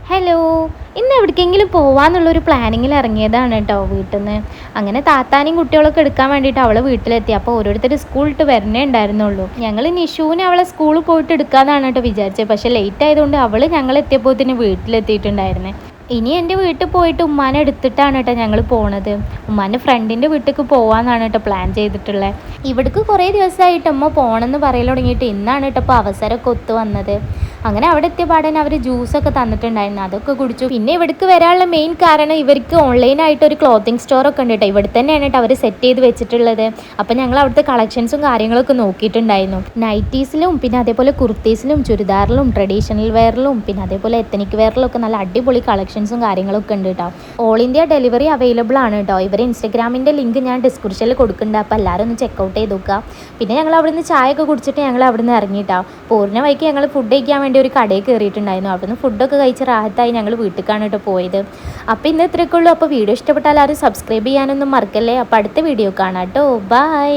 Hello, ഇന്ന് എവിടേക്കെങ്കിലും പോവാന്നുള്ളൊരു പ്ലാനിങ്ങിൽ ഇറങ്ങിയതാണ് കേട്ടോ വീട്ടിൽ നിന്ന്. അങ്ങനെ താത്താനെയും കുട്ടികളൊക്കെ എടുക്കാൻ വേണ്ടിയിട്ട് അവൾ വീട്ടിലെത്തി. അപ്പോൾ ഓരോരുത്തർ സ്കൂൾ ഇട്ട് വരണേ ഉണ്ടായിരുന്നുള്ളൂ. ഞങ്ങൾ നിഷുവിനെ അവളെ സ്കൂളിൽ പോയിട്ട് എടുക്കാമെന്നാണ് കേട്ടോ വിചാരിച്ചത്. പക്ഷേ ലേറ്റ് ആയതുകൊണ്ട് അവൾ ഞങ്ങളെത്തിയപ്പോൾ തന്നെ വീട്ടിലെത്തിയിട്ടുണ്ടായിരുന്നേ. ഇനി എൻ്റെ വീട്ടിൽ പോയിട്ട് ഉമ്മാനെ എടുത്തിട്ടാണ് കേട്ടോ ഞങ്ങൾ പോണത്. ഉമ്മാൻ്റെ ഫ്രണ്ടിൻ്റെ വീട്ടിലേക്ക് പോകാമെന്നാണ് കേട്ടോ പ്ലാൻ ചെയ്തിട്ടുള്ളത്. ഇവിടേക്ക് കുറേ ദിവസമായിട്ട് അമ്മ പോകണമെന്ന് പറയൽ തുടങ്ങിയിട്ട് ഇന്നാണ് കേട്ടോ ഇപ്പോൾ അവസരമൊക്കെ ഒത്തു വന്നത്. അങ്ങനെ അവിടെ എത്തിയ പാടനെ അവർ ജ്യൂസൊക്കെ തന്നിട്ടുണ്ടായിരുന്നു, അതൊക്കെ കുടിച്ചു. പിന്നെ ഇവിടേക്ക് വരാനുള്ള മെയിൻ കാരണം ഇവർക്ക് ഓൺലൈനായിട്ട് ഒരു ക്ലോത്തിങ് സ്റ്റോറൊക്കെ ഉണ്ട് കേട്ടോ. ഇവിടെ തന്നെയാണ് കേട്ടോ അവർ സെറ്റ് ചെയ്ത് വെച്ചിട്ടുള്ളത്. അപ്പം ഞങ്ങൾ അവിടുത്തെ കളക്ഷൻസും കാര്യങ്ങളൊക്കെ നോക്കിയിട്ടുണ്ടായിരുന്നു. നൈറ്റീസിലും പിന്നെ അതേപോലെ കുർത്തീസിലും ചുരിദാറിലും ട്രഡീഷണൽ വെയറിലും പിന്നെ അതേപോലെ എത്തനിക് വെയറിലും ഒക്കെ നല്ല അടിപൊളി കളക്ഷൻസും കാര്യങ്ങളൊക്കെ ഉണ്ട് കേട്ടോ. ഓൾ ഇന്ത്യ ഡെലിവറി അവൈലബിൾ ആണ് കേട്ടോ. ഇവർ ഇൻസ്റ്റഗ്രാമിൻ്റെ ലിങ്ക് ഞാൻ ഡിസ്ക്രിപ്ഷനിൽ കൊടുക്കുന്നുണ്ട്. അപ്പോൾ എല്ലാവരും ഒന്ന് ചെക്കൗട്ട് ചെയ്ത് നോക്കുക. പിന്നെ ഞങ്ങൾ അവിടുന്ന് ചായയൊക്കെ കുടിച്ചിട്ട് ഞങ്ങൾ അവിടുന്ന് ഇറങ്ങിയിട്ടോ. പോരുന്ന വഴിക്ക് ഞങ്ങൾ ഫുഡ് കഴിക്കാൻ വേണ്ടി ഒരു കടയിൽ കയറിയിട്ടുണ്ടായിരുന്നു. അവിടുന്ന് ഫുഡൊക്കെ കഴിച്ച് റാഹത്തായി ഞങ്ങൾ വീട്ടിലേക്കാണ് കേട്ടോ പോയത്. അപ്പോൾ ഇന്ന് ഇത്രയൊക്കെ ഉള്ളൂ. അപ്പോൾ വീഡിയോ ഇഷ്ടപ്പെട്ടാൽ ആരും സബ്സ്ക്രൈബ് ചെയ്യാനൊന്നും മറക്കല്ലേ. അപ്പോൾ അടുത്ത വീഡിയോ കാണാം കേട്ടോ. ബൈ.